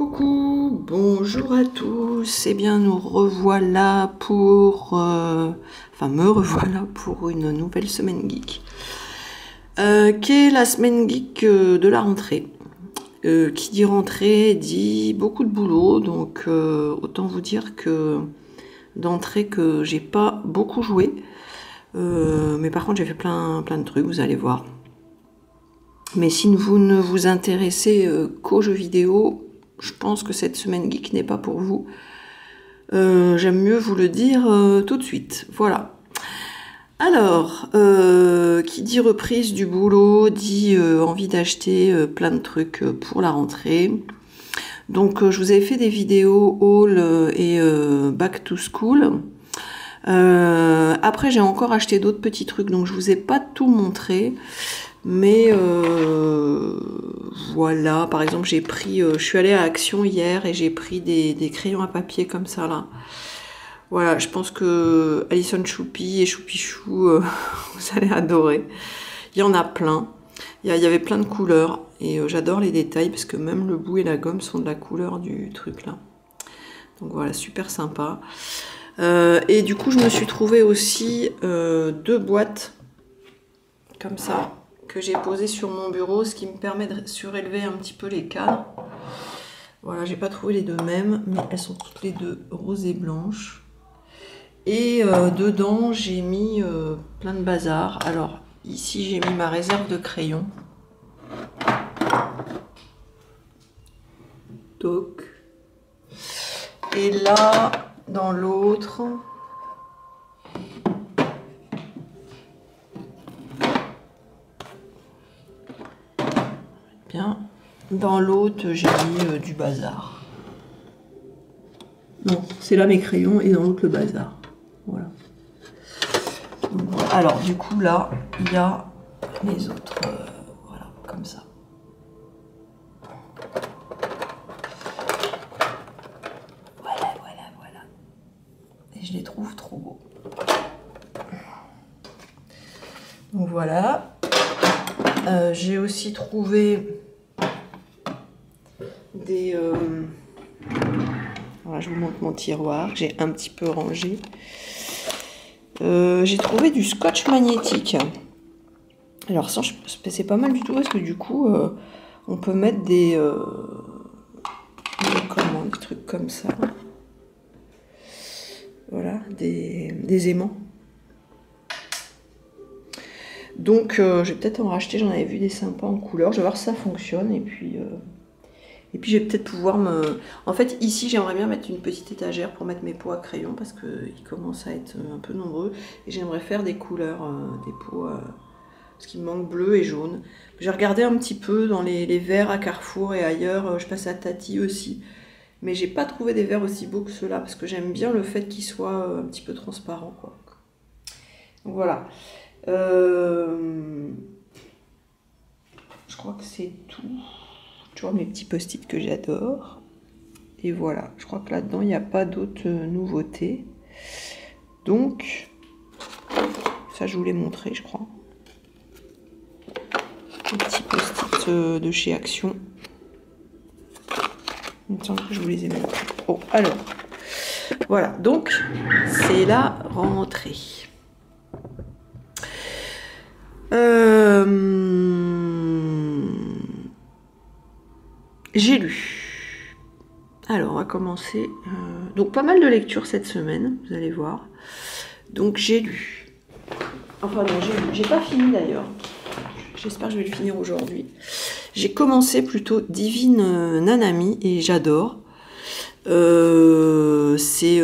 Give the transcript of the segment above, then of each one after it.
Coucou, bonjour à tous. Eh bien, nous revoilà pour, me revoilà pour une nouvelle semaine geek, qui est la semaine geek de la rentrée. Qui dit rentrée dit beaucoup de boulot, donc autant vous dire que d'entrée que j'ai pas beaucoup joué, mais par contre j'ai fait plein de trucs, vous allez voir. Mais si vous ne vous intéressez qu'aux jeux vidéo, je pense que cette semaine geek n'est pas pour vous. J'aime mieux vous le dire tout de suite. Voilà. Alors, qui dit reprise du boulot, dit envie d'acheter plein de trucs pour la rentrée. Donc, je vous avais fait des vidéos haul et back to school. Après, j'ai encore acheté d'autres petits trucs, donc je vous ai pas tout montré. Mais voilà, par exemple, j'ai pris, je suis allée à Action hier et j'ai pris des crayons à papier comme ça là. Voilà, je pense que Alison Choupi et Choupichou, vous allez adorer. Il y en a plein. Il y avait plein de couleurs et j'adore les détails parce que même le bout et la gomme sont de la couleur du truc là. Donc voilà, super sympa. Et du coup, je me suis trouvé aussi 2 boîtes comme ça, que j'ai posé sur mon bureau, ce qui me permet de surélever un petit peu les cadres. Voilà, j'ai pas trouvé les deux mêmes, mais elles sont toutes les deux roses et blanches. Et dedans, j'ai mis plein de bazar. Alors, ici, j'ai mis ma réserve de crayons. Donc. Et là, dans l'autre... Bien. Dans l'autre, j'ai mis du bazar. Non, c'est là mes crayons et dans l'autre le bazar. Voilà. Donc, alors, du coup, là, il y a les autres. Voilà, comme ça. Voilà. Et je les trouve trop beaux. Donc voilà. J'ai aussi trouvé des... Voilà, je vous montre mon tiroir, j'ai un petit peu rangé. J'ai trouvé du scotch magnétique. Alors ça, c'est pas mal du tout parce que du coup, on peut mettre des trucs comme ça. Voilà, des aimants. Donc, je vais peut-être en racheter. J'en avais vu des sympas en couleur. Je vais voir si ça fonctionne. Et puis je vais peut-être pouvoir me... En fait, ici, j'aimerais bien mettre une petite étagère pour mettre mes pots à crayon parce qu'ils commencent à être un peu nombreux. Et j'aimerais faire des couleurs, des pots... parce qu'il me manque bleu et jaune. J'ai regardé un petit peu dans les verts à Carrefour et ailleurs. Je passe à Tati aussi. Mais j'ai pas trouvé des verres aussi beaux que ceux-là parce que j'aime bien le fait qu'ils soient un petit peu transparents, quoi. Donc voilà. Je crois que c'est tout. Toujours mes petits post-it que j'adore. Et voilà, je crois que là-dedans, il n'y a pas d'autres nouveautés. Donc, ça, je vous l'ai montré, je crois. Les petits post-it de chez Action. Il me semble que je vous les ai montrés. Bon, alors, voilà, donc, c'est la rentrée. J'ai lu. Alors, on va commencer. Donc, pas mal de lectures cette semaine, vous allez voir. Donc, j'ai lu. Enfin, non, j'ai pas fini d'ailleurs. J'espère que je vais le finir aujourd'hui. J'ai commencé plutôt Divine Nanami et j'adore. C'est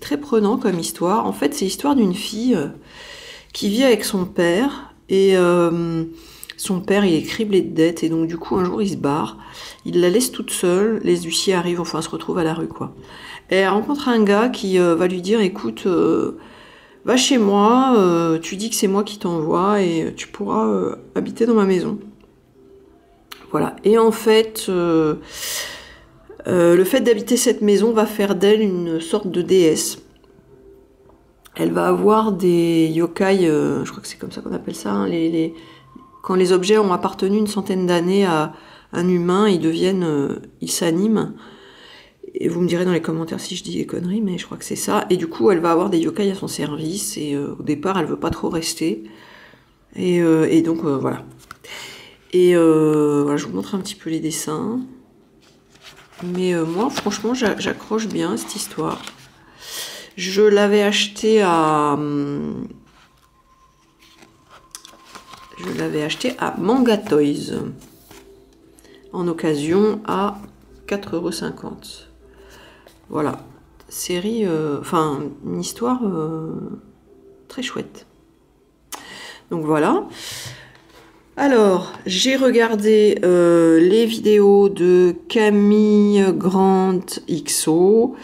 très prenant comme histoire. En fait, c'est l'histoire d'une fille qui vit avec son père et son père il est criblé de dettes et donc du coup un jour il se barre, il la laisse toute seule, les huissiers arrivent, enfin se retrouvent à la rue quoi. Et elle rencontre un gars qui va lui dire écoute, va chez moi, tu dis que c'est moi qui t'envoie et tu pourras habiter dans ma maison. Voilà, et en fait le fait d'habiter cette maison va faire d'elle une sorte de déesse. Elle va avoir des yokai, je crois que c'est comme ça qu'on appelle ça, hein, quand les objets ont appartenu une centaine d'années à un humain, ils s'animent. Et vous me direz dans les commentaires si je dis des conneries, mais je crois que c'est ça. Et du coup, elle va avoir des yokai à son service. Et au départ, elle veut pas trop rester. Et donc, voilà. Et voilà, je vous montre un petit peu les dessins. Mais moi, franchement, j'accroche bien cette histoire. Je l'avais acheté à... Manga Toys. En occasion à 4,50 €. Voilà. Série... Enfin, une histoire très chouette. Donc voilà. Alors, j'ai regardé les vidéos de Camille Grant XO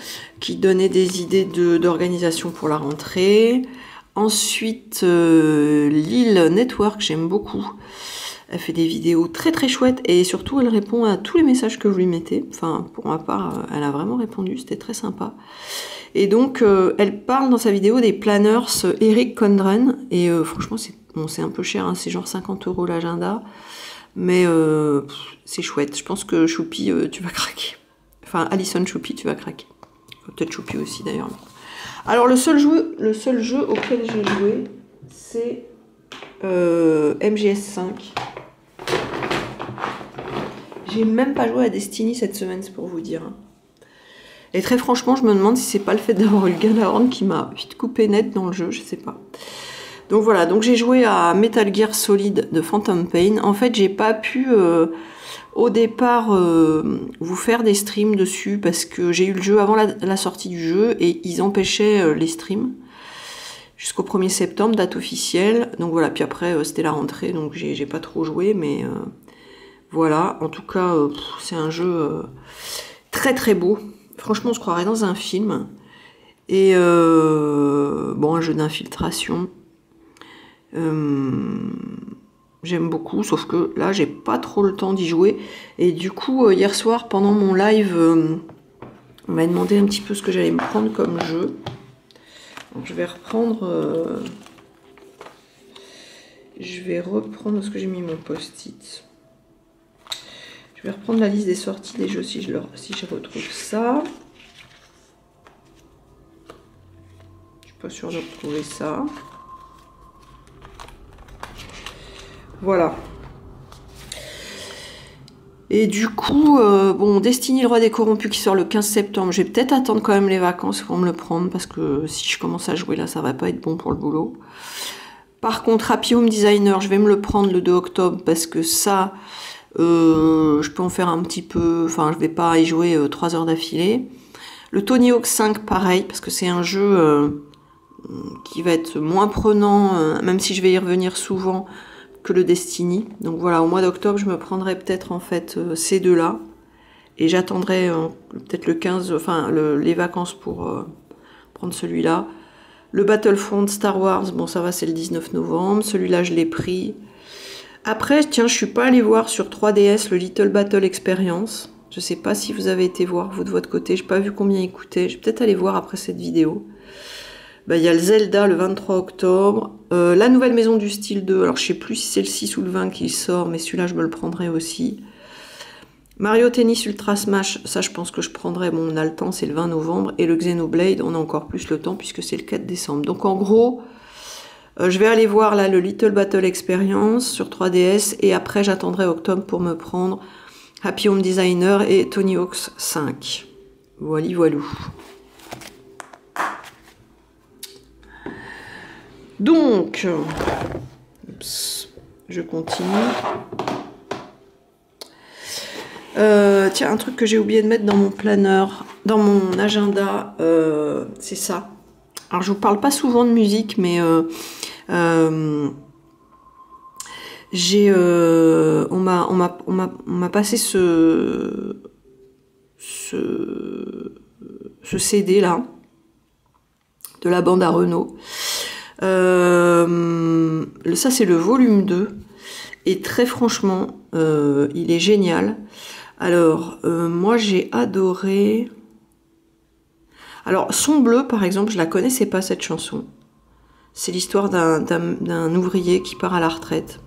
qui donnait des idées d'organisation pour la rentrée. Ensuite, Lille Network, j'aime beaucoup. Elle fait des vidéos très très chouettes et surtout elle répond à tous les messages que vous lui mettez. Enfin, pour ma part, elle a vraiment répondu, c'était très sympa. Et donc, elle parle dans sa vidéo des planners Eric Condren et franchement, c'est un peu cher, hein, c'est genre 50 € l'agenda, mais c'est chouette. Je pense que Choupi, tu vas craquer. Enfin, Alison Choupi, tu vas craquer. Peut-être Choupi aussi d'ailleurs. Alors le seul jeu auquel j'ai joué, c'est MGS5. J'ai même pas joué à Destiny cette semaine, c'est pour vous dire. Et très franchement, je me demande si c'est pas le fait d'avoir eu le Gjallarhorn qui m'a vite coupé net dans le jeu, je sais pas. Donc voilà, donc j'ai joué à Metal Gear Solid de Phantom Pain. En fait, j'ai pas pu au départ vous faire des streams dessus parce que j'ai eu le jeu avant la sortie du jeu et ils empêchaient les streams jusqu'au 1er septembre, date officielle. Donc voilà, puis après c'était la rentrée, donc j'ai pas trop joué, mais voilà. En tout cas, c'est un jeu très très beau. Franchement, on se croirait dans un film. Et bon, un jeu d'infiltration. J'aime beaucoup, sauf que là j'ai pas trop le temps d'y jouer et du coup hier soir pendant mon live on m'a demandé un petit peu ce que j'allais me prendre comme jeu. Donc je vais reprendre parce que j'ai mis mon post-it. Je vais reprendre la liste des sorties des jeux si je retrouve ça. Je suis pas sûre de retrouver ça. Voilà. Et du coup, bon, Destiny, le roi des corrompus qui sort le 15 septembre. Je vais peut-être attendre quand même les vacances pour me le prendre parce que si je commence à jouer là, ça va pas être bon pour le boulot. Par contre, Happy Home Designer, je vais me le prendre le 2 octobre parce que ça, je peux en faire un petit peu. Enfin, je vais pas y jouer 3 heures d'affilée. Le Tony Hawk 5, pareil, parce que c'est un jeu qui va être moins prenant, même si je vais y revenir souvent, que le Destiny. Donc voilà, au mois d'octobre, je me prendrai peut-être en fait ces deux-là. Et j'attendrai peut-être le 15, enfin les vacances pour prendre celui-là. Le Battlefront Star Wars, bon ça va, c'est le 19 novembre. Celui-là, je l'ai pris. Après, tiens, je suis pas allée voir sur 3DS le Little Battle Experience. Je sais pas si vous avez été voir, vous de votre côté. J'ai pas vu combien il coûtait. Je vais peut-être aller voir après cette vidéo. Il y a le Zelda le 23 octobre, la nouvelle maison du style 2, alors je sais plus si c'est le 6 ou le 20 qui sort, mais celui-là je me le prendrai aussi. Mario Tennis Ultra Smash, ça je pense que je prendrai, bon on a le temps, c'est le 20 novembre, et le Xenoblade, on a encore plus le temps puisque c'est le 4 décembre. Donc en gros, je vais aller voir là le Little Battle Experience sur 3DS, et après j'attendrai octobre pour me prendre Happy Home Designer et Tony Hawk's 5. Voilà, voilou. Donc, je continue. Tiens, un truc que j'ai oublié de mettre dans mon planeur, dans mon agenda, c'est ça. Alors, je vous parle pas souvent de musique, mais on m'a passé ce CD là de la bande à Renault. Ça c'est le volume 2 et très franchement il est génial. Alors moi j'ai adoré, alors Son Bleu par exemple, je la connaissais pas cette chanson. C'est l'histoire d'un ouvrier qui part à la retraite.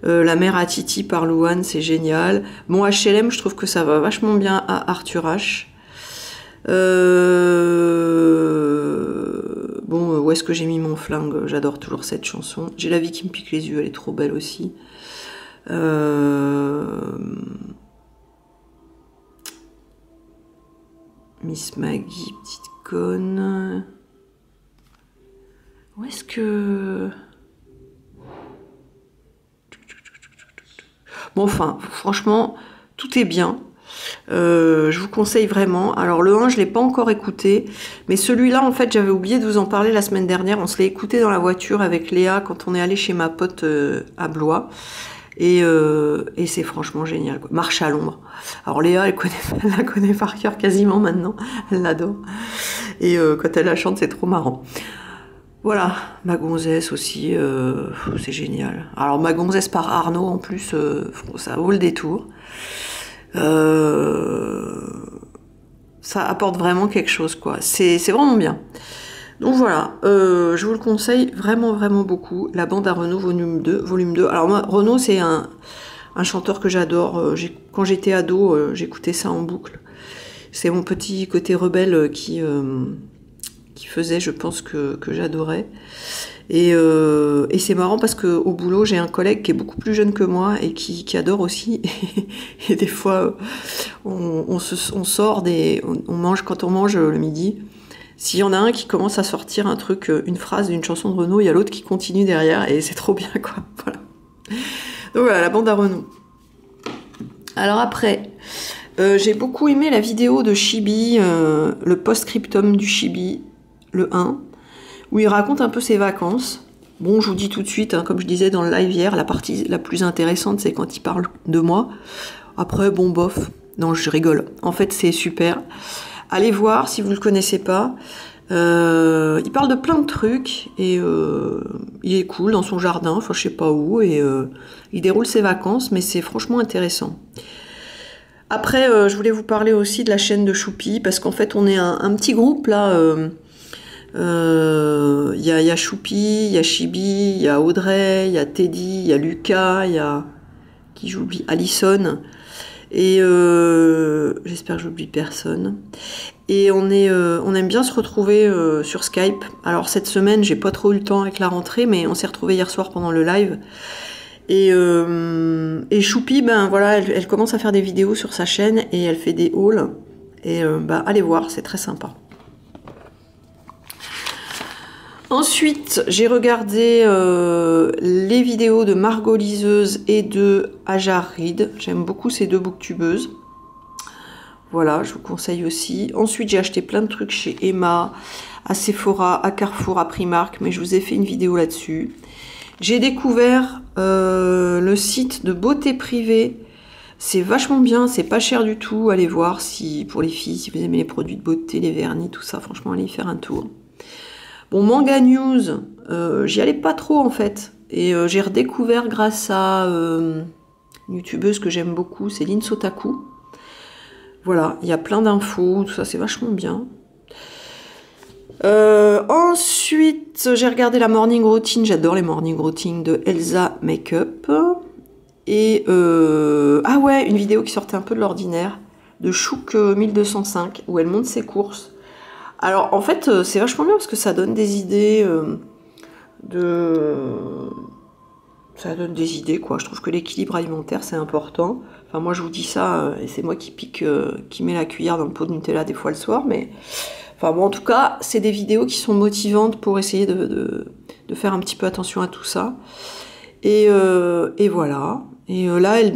La mère à Titi par Louane, c'est génial. Bon, HLM, je trouve que ça va vachement bien à Arthur H. Bon, où est-ce que j'ai mis mon flingue? J'adore toujours cette chanson. J'ai la vie qui me pique les yeux, elle est trop belle aussi. Miss Maggie, petite conne. Où est-ce que... Bon, enfin, franchement, tout est bien. Je vous conseille vraiment. Alors le 1, je ne l'ai pas encore écouté, mais celui-là, en fait, j'avais oublié de vous en parler la semaine dernière. On se l'est écouté dans la voiture avec Léa quand on est allé chez ma pote à Blois. Et c'est franchement génial, quoi. Marche à l'ombre. Alors Léa, elle la connaît par cœur quasiment maintenant. Elle l'adore. Et quand elle la chante, c'est trop marrant. Voilà, Ma gonzesse aussi, c'est génial. Alors Ma gonzesse par Arnaud, en plus, ça vaut le détour. Ça apporte vraiment quelque chose, quoi. C'est vraiment bien. Donc voilà, je vous le conseille vraiment, vraiment beaucoup. La bande à Renaud, volume 2. Alors moi, Renaud, c'est un chanteur que j'adore. Quand j'étais ado, j'écoutais ça en boucle. C'est mon petit côté rebelle qui faisait, je pense, que j'adorais. Et c'est marrant parce qu'au boulot, j'ai un collègue qui est beaucoup plus jeune que moi et qui adore aussi. Et des fois, on sort, on mange quand on mange le midi. S'il y en a un qui commence à sortir un truc, une phrase d'une chanson de Renaud, il y a l'autre qui continue derrière et c'est trop bien, quoi. Voilà. Donc voilà, la bande à Renaud. Alors après, j'ai beaucoup aimé la vidéo de Chibi, le post-scriptum du Chibi, le 1, où il raconte un peu ses vacances. Bon, je vous dis tout de suite, hein, comme je disais dans le live hier, la partie la plus intéressante, c'est quand il parle de moi. Après, bon, bof. Non, je rigole. En fait, c'est super. Allez voir si vous ne le connaissez pas. Il parle de plein de trucs et il est cool dans son jardin, enfin je sais pas où, et il déroule ses vacances, mais c'est franchement intéressant. Après, je voulais vous parler aussi de la chaîne de Choupi, parce qu'en fait on est un petit groupe là. Il y a Choupi, il y a Chibi, il y a Audrey, il y a Teddy, il y a Lucas, il y a qui j'oublie, Alison. Et j'espère que j'oublie personne. Et on aime bien se retrouver sur Skype. Alors cette semaine, j'ai pas trop eu le temps avec la rentrée, mais on s'est retrouvés hier soir pendant le live. Et Choupi, ben voilà, elle commence à faire des vidéos sur sa chaîne et elle fait des hauls. Et bah allez voir, c'est très sympa. Ensuite, j'ai regardé les vidéos de Margot Liseuse et de Hajar Reed. J'aime beaucoup ces deux booktubeuses. Voilà, je vous conseille aussi. Ensuite, j'ai acheté plein de trucs chez Emma, à Sephora, à Carrefour, à Primark, mais je vous ai fait une vidéo là-dessus. J'ai découvert le site de beauté privée. C'est vachement bien, c'est pas cher du tout. Allez voir si pour les filles, si vous aimez les produits de beauté, les vernis, tout ça, franchement, allez y faire un tour. Bon, Manga News, j'y allais pas trop en fait. Et j'ai redécouvert grâce à une youtubeuse que j'aime beaucoup, c'est Lin Sotaku. Voilà, il y a plein d'infos, tout ça, c'est vachement bien. Ensuite, j'ai regardé la morning routine, j'adore les morning routines de Elsa Makeup. Et ah ouais, une vidéo qui sortait un peu de l'ordinaire, de Chouk 1205, où elle monte ses courses. Alors, en fait, c'est vachement bien parce que ça donne des idées Ça donne des idées, quoi. Je trouve que l'équilibre alimentaire, c'est important. Enfin, moi, je vous dis ça, et c'est moi qui met la cuillère dans le pot de Nutella des fois le soir, mais... Enfin, bon, en tout cas, c'est des vidéos qui sont motivantes pour essayer de faire un petit peu attention à tout ça. Et voilà. Et là, elle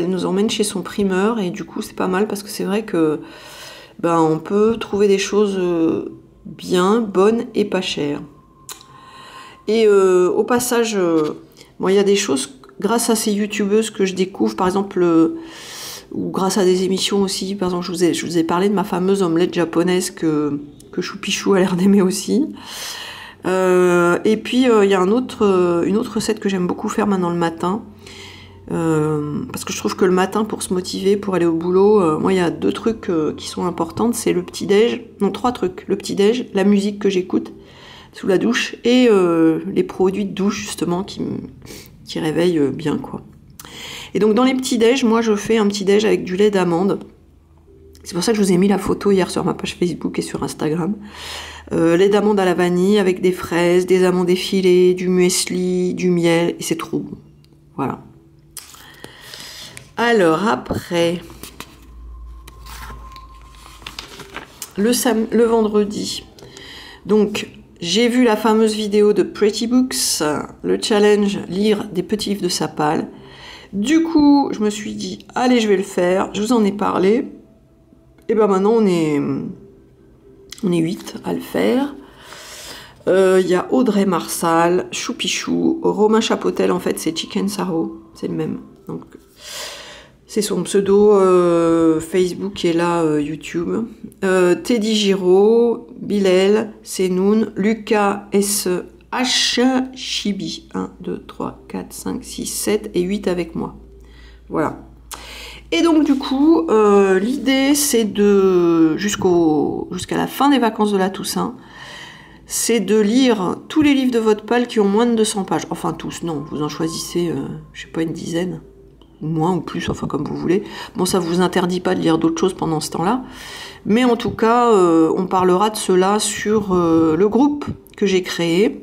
nous emmène chez son primeur, et du coup, c'est pas mal parce que c'est vrai que... Ben, on peut trouver des choses bien, bonnes et pas chères. Et au passage, bon, il y a des choses grâce à ces youtubeuses que je découvre, par exemple, ou grâce à des émissions aussi. Par exemple, je vous ai parlé de ma fameuse omelette japonaise que Choupichou a l'air d'aimer aussi. Et puis, il y a une autre recette que j'aime beaucoup faire maintenant le matin. Parce que je trouve que le matin, pour se motiver, pour aller au boulot, moi il y a 2 trucs qui sont importants, c'est le petit-déj, non 3 trucs, le petit-déj, la musique que j'écoute sous la douche et les produits de douche justement qui qui réveille bien, quoi. Et donc dans les petits déj, moi je fais un petit déj avec du lait d'amande. C'est pour ça que je vous ai mis la photo hier sur ma page Facebook et sur Instagram. Lait d'amande à la vanille avec des fraises, des amandes effilées, du muesli, du miel, et c'est trop bon. Voilà. Alors après, le vendredi, donc j'ai vu la fameuse vidéo de Pretty Books, le challenge lire des petits livres de Sapal. Du coup, je me suis dit, allez, je vais le faire. Je vous en ai parlé. Et ben maintenant, on est 8 à le faire. Il y a Audrey Marsal, Choupichou, Romain Chapotel, en fait, c'est Chicken Sarro. C'est le même. Donc, c'est son pseudo Facebook et là YouTube. Teddy Giraud, Bilal, Senoun, Lucas S.H. Chibi. 1, 2, 3, 4, 5, 6, 7 et 8 avec moi. Voilà. Et donc du coup, l'idée c'est de, jusqu'à la fin des vacances de la Toussaint, c'est de lire tous les livres de votre pal qui ont moins de 200 pages. Enfin tous, non, vous en choisissez, je sais pas, une dizaine. Ou moins ou plus, enfin comme vous voulez. Bon, ça vous interdit pas de lire d'autres choses pendant ce temps-là. Mais en tout cas, on parlera de cela sur le groupe que j'ai créé.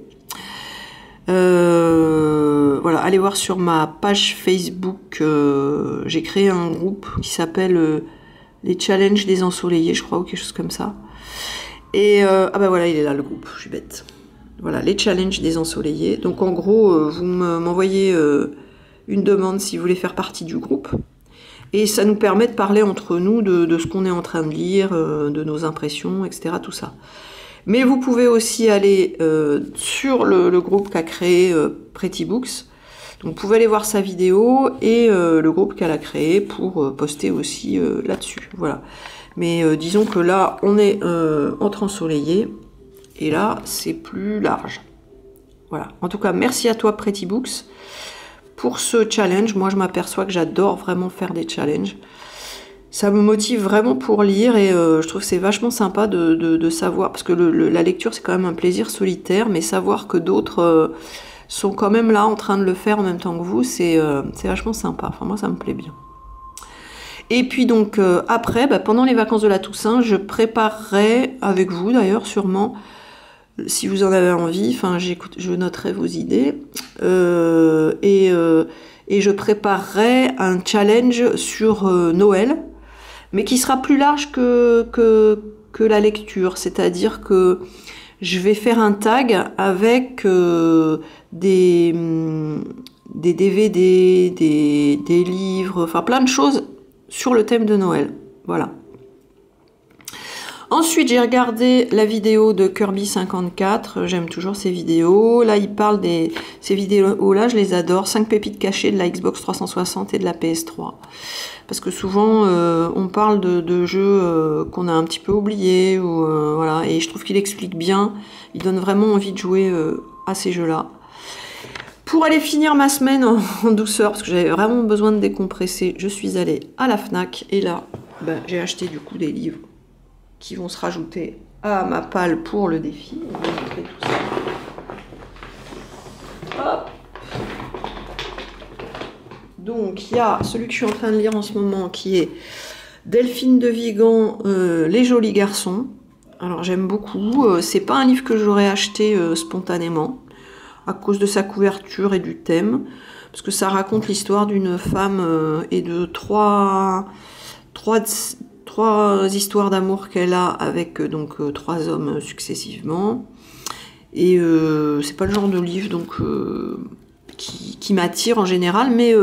Voilà, allez voir sur ma page Facebook, j'ai créé un groupe qui s'appelle les challenges des ensoleillés, je crois, ou quelque chose comme ça. Et ah bah voilà, il est là le groupe, je suis bête. Voilà, les challenges des ensoleillés. Donc en gros, vous m'envoyez une demande si vous voulez faire partie du groupe. Et ça nous permet de parler entre nous de ce qu'on est en train de lire, de nos impressions, etc. Tout ça. Mais vous pouvez aussi aller sur le groupe qu'a créé Pretty Books. Donc vous pouvez aller voir sa vidéo et le groupe qu'elle a créé pour poster aussi là-dessus. Voilà. Mais disons que là, on est entre ensoleillés et là, c'est plus large. Voilà. En tout cas, merci à toi Pretty Books pour ce challenge. Moi, je m'aperçois que j'adore vraiment faire des challenges. Ça me motive vraiment pour lire et je trouve que c'est vachement sympa de savoir, parce que la lecture c'est quand même un plaisir solitaire, mais savoir que d'autres sont quand même là en train de le faire en même temps que vous, c'est vachement sympa. Enfin moi ça me plaît bien. Et puis donc après, pendant les vacances de la Toussaint, je préparerai avec vous d'ailleurs sûrement, si vous en avez envie, enfin je noterai vos idées, et je préparerai un challenge sur Noël, mais qui sera plus large que la lecture, c'est-à-dire que je vais faire un tag avec des DVD, des livres, enfin plein de choses sur le thème de Noël. Voilà. Ensuite, j'ai regardé la vidéo de Kirby54, j'aime toujours ces vidéos. Là, il parle ces vidéos-là, je les adore. 5 pépites cachées de la Xbox 360 et de la PS3. Parce que souvent, on parle de jeux qu'on a un petit peu oubliés, ou voilà, et je trouve qu'il explique bien, il donne vraiment envie de jouer à ces jeux-là. Pour aller finir ma semaine en douceur, parce que j'avais vraiment besoin de décompresser, je suis allée à la Fnac, et là, j'ai acheté du coup des livres qui vont se rajouter à ma palle pour le défi. On va montrer tout ça. Hop. Donc il y a celui que je suis en train de lire en ce moment qui est Delphine de Vigan, Les Jolis Garçons. Alors j'aime beaucoup, c'est pas un livre que j'aurais acheté spontanément à cause de sa couverture et du thème, parce que ça raconte l'histoire d'une femme et de trois histoires d'amour qu'elle a avec donc 3 hommes successivement, et c'est pas le genre de livre donc qui m'attire en général, mais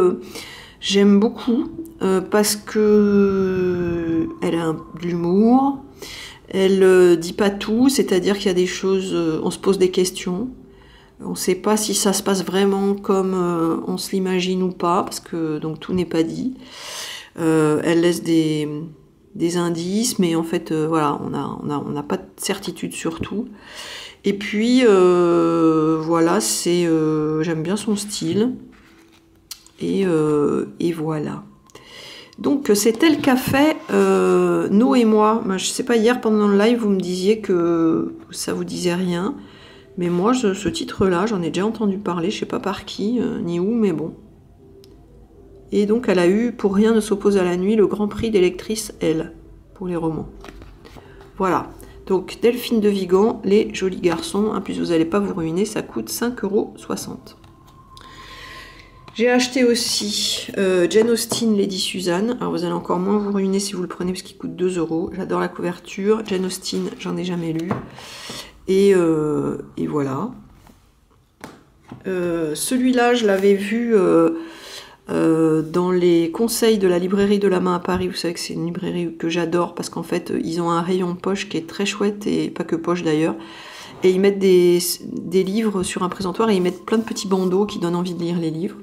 j'aime beaucoup parce que elle a de l'humour, elle dit pas tout, c'est-à-dire qu'il y a des choses, on se pose des questions, on sait pas si ça se passe vraiment comme on se l'imagine ou pas, parce que donc tout n'est pas dit. Elle laisse des indices, mais en fait, voilà, on n'a pas de certitude sur tout. Et puis, voilà, j'aime bien son style. Et voilà. Donc, c'est elle qu'a fait No et moi. Je sais pas, hier, pendant le live, vous me disiez que ça vous disait rien. Mais moi, ce titre-là, j'en ai déjà entendu parler, je sais pas par qui, ni où, mais bon. Et donc, elle a eu, pour rien ne s'oppose à la nuit, le Grand Prix des lectrices, elle, pour les romans. Voilà. Donc, Delphine de Vigan, Les Jolis Garçons. En plus, vous n'allez pas vous ruiner, ça coûte 5,60 €. J'ai acheté aussi Jane Austen, Lady Suzanne. Alors, vous allez encore moins vous ruiner si vous le prenez, parce qu'il coûte 2 €. J'adore la couverture. Jane Austen, j'en ai jamais lu. Et voilà. Celui-là, je l'avais vu dans les conseils de la librairie de la Main à Paris. Vous savez que c'est une librairie que j'adore parce qu'en fait, ils ont un rayon poche qui est très chouette, et pas que poche d'ailleurs. Et ils mettent des livres sur un présentoir et ils mettent plein de petits bandeaux qui donnent envie de lire les livres.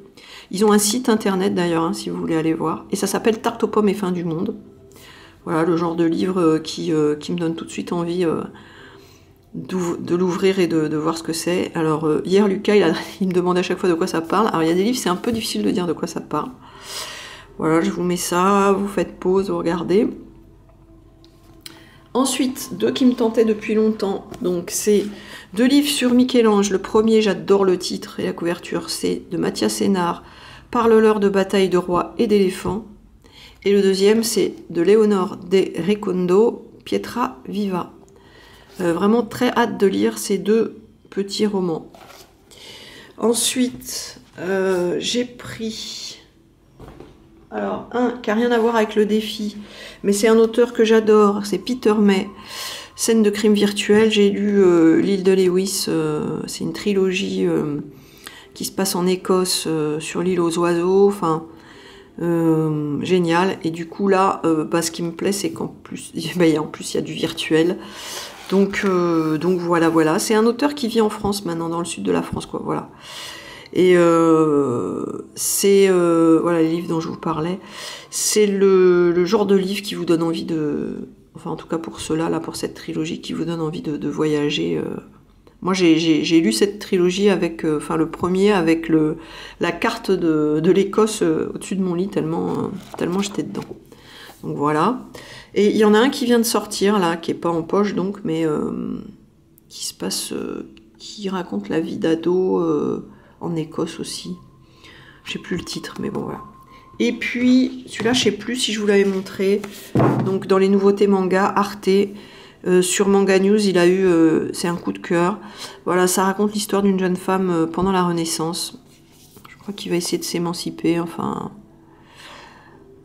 Ils ont un site internet d'ailleurs, hein, si vous voulez aller voir. Et ça s'appelle Tarte aux pommes et fin du monde. Voilà, le genre de livre qui me donne tout de suite envie de l'ouvrir et de voir ce que c'est. Alors hier Lucas il me demande à chaque fois de quoi ça parle. Alors il y a des livres, c'est un peu difficile de dire de quoi ça parle. Voilà, je vous mets ça, vous faites pause, vous regardez. Ensuite, deux qui me tentaient depuis longtemps, donc c'est 2 livres sur Michel-Ange. Le premier, j'adore le titre et la couverture, c'est de Mathias Sénard, Parle-leur de bataille de rois et d'éléphants. Et le deuxième, c'est de Léonore de Recondo, Pietra Viva. Vraiment très hâte de lire ces 2 petits romans. Ensuite, j'ai pris alors un qui n'a rien à voir avec le défi, mais c'est un auteur que j'adore, c'est Peter May, Scène de crime virtuel. J'ai lu L'île de Lewis, c'est une trilogie qui se passe en Écosse, sur l'île aux oiseaux, enfin génial. Et du coup là, ce qui me plaît, c'est qu'en plus, il y a du virtuel. Donc voilà. C'est un auteur qui vit en France maintenant, dans le sud de la France, quoi. Voilà. Et c'est voilà les livres dont je vous parlais. C'est le genre de livre qui vous donne envie de, enfin en tout cas pour ceux-là, là pour cette trilogie, qui vous donne envie de voyager. Moi j'ai lu cette trilogie avec, enfin le premier avec la carte de l'Écosse au-dessus de mon lit, tellement j'étais dedans. Donc voilà. Et il y en a un qui vient de sortir là, qui est pas en poche donc, mais qui se passe, qui raconte la vie d'ado en Écosse aussi. Je sais plus le titre, mais bon voilà. Et puis celui-là, je sais plus si je vous l'avais montré. Donc dans les nouveautés manga, Arte, sur Manga News, il a eu, c'est un coup de cœur. Voilà, ça raconte l'histoire d'une jeune femme pendant la Renaissance. Je crois qu'il va essayer de s'émanciper, enfin.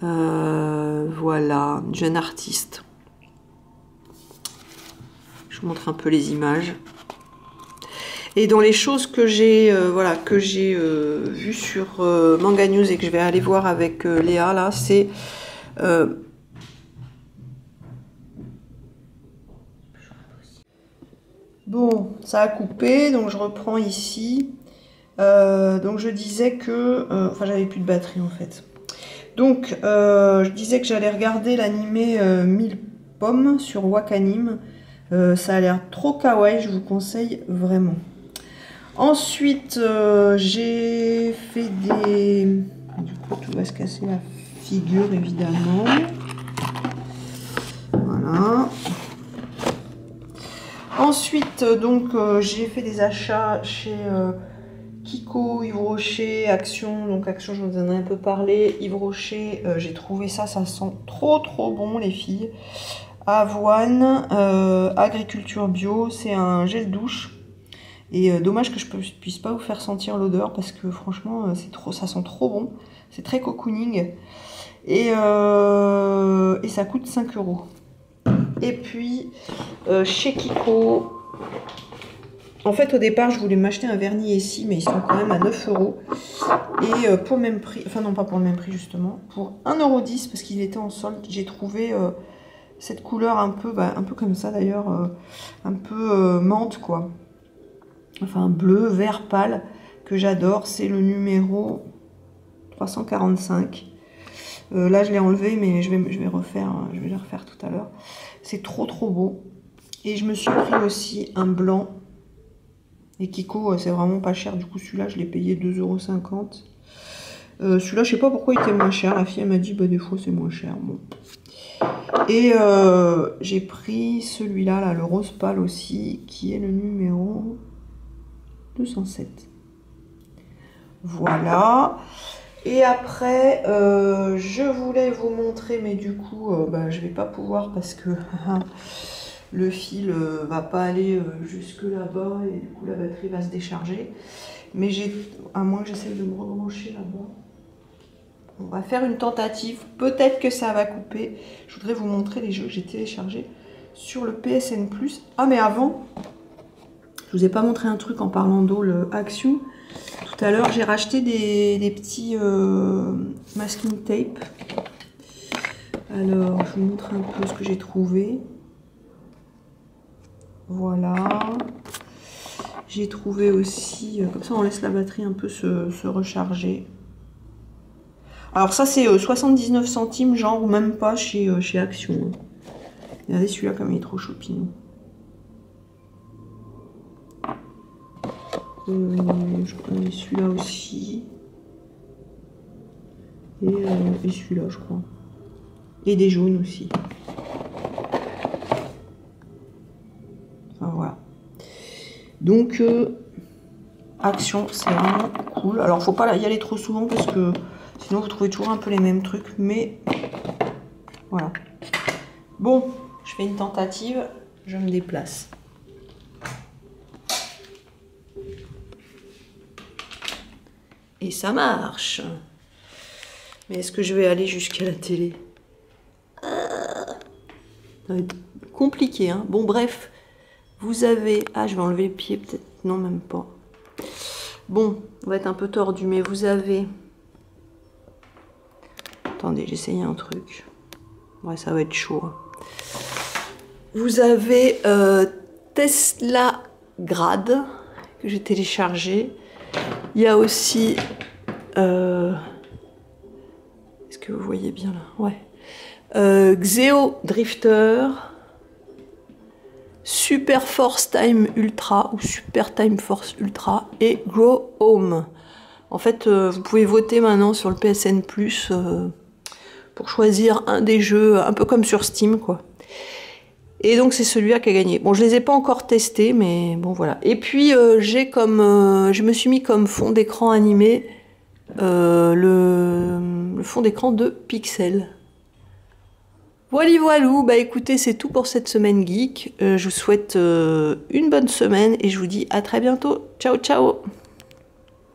Voilà, une jeune artiste. Je vous montre un peu les images. Et dans les choses que j'ai vues sur Manga News et que je vais aller voir avec Léa, là, c'est bon, ça a coupé, donc je reprends ici. Donc je disais que, enfin j'avais plus de batterie en fait. Donc je disais que j'allais regarder l'animé 1000 pommes sur Wakanim. Ça a l'air trop kawaii, je vous conseille vraiment. Ensuite, j'ai fait des... Du coup, tout va se casser la figure, évidemment. Voilà. Ensuite, donc, j'ai fait des achats chez Kiko, Yves Rocher, Action. Donc, Action, je vous en ai un peu parlé. Yves Rocher, j'ai trouvé ça sent trop bon, les filles. Avoine, agriculture bio, c'est un gel douche. Et dommage que je puisse pas vous faire sentir l'odeur parce que franchement, ça sent trop bon. C'est très cocooning. Et ça coûte 5 €. Et puis, chez Kiko, en fait au départ je voulais m'acheter un vernis ici, mais ils sont quand même à 9 €. Et pour le même prix, enfin non pas pour le même prix justement, pour 1,10 € parce qu'il était en solde, j'ai trouvé cette couleur un peu comme ça d'ailleurs, un peu menthe quoi. Enfin bleu, vert pâle, que j'adore, c'est le numéro 345. Là je l'ai enlevé, mais je vais le refaire tout à l'heure. C'est trop beau. Et je me suis pris aussi un blanc. Et Kiko, c'est vraiment pas cher, du coup celui-là je l'ai payé 2,50 €. Celui-là je sais pas pourquoi il était moins cher, la fille elle m'a dit bah des fois c'est moins cher. Bon. Et j'ai pris celui-là, là, le rose pâle aussi, qui est le numéro 207. Voilà. Et après, je voulais vous montrer, mais du coup, je vais pas pouvoir parce que le fil va pas aller jusque là-bas et du coup la batterie va se décharger. Mais à moins que j'essaye de me rebrancher là-bas. On va faire une tentative. Peut-être que ça va couper. Je voudrais vous montrer les jeux que j'ai téléchargés sur le PSN+. Ah, mais avant, je vous ai pas montré un truc en parlant d'eau, le Action. Tout à l'heure, j'ai racheté des petits masking tape. Alors, je vous montre un peu ce que j'ai trouvé. Voilà. J'ai trouvé aussi, comme ça on laisse la batterie un peu se recharger. Alors ça c'est 79 centimes, genre, ou même pas chez Action. Regardez celui-là comme il est trop choupinou. Je connais celui-là aussi. Et celui-là je crois. Et des jaunes aussi. Enfin voilà. Donc Action, c'est vraiment cool. Alors faut pas y aller trop souvent parce que sinon vous trouvez toujours un peu les mêmes trucs. Mais voilà. Bon, je fais une tentative. Je me déplace. Et ça marche. Mais est-ce que je vais aller jusqu'à la télé? Ça va être compliqué, hein. Bon, bref. Vous avez... Ah, je vais enlever le pied, peut-être. Non, même pas. Bon, on va être un peu tordu, mais vous avez... Attendez, j'essaye un truc. Ouais, ça va être chaud. Vous avez Tesla Grad, que j'ai téléchargé. Il y a aussi... Est-ce que vous voyez bien là? Ouais. Xeo Drifter. Super Force Time Ultra ou Super Time Force Ultra et Grow Home. En fait, vous pouvez voter maintenant sur le PSN+, pour choisir un des jeux, un peu comme sur Steam, quoi. Et donc c'est celui-là qui a gagné. Bon, je les ai pas encore testés, mais bon voilà. Et puis je me suis mis comme fond d'écran animé le fond d'écran de Pixel. Voilà, voilou, bah écoutez, c'est tout pour cette semaine geek. Je vous souhaite une bonne semaine et je vous dis à très bientôt. Ciao, ciao!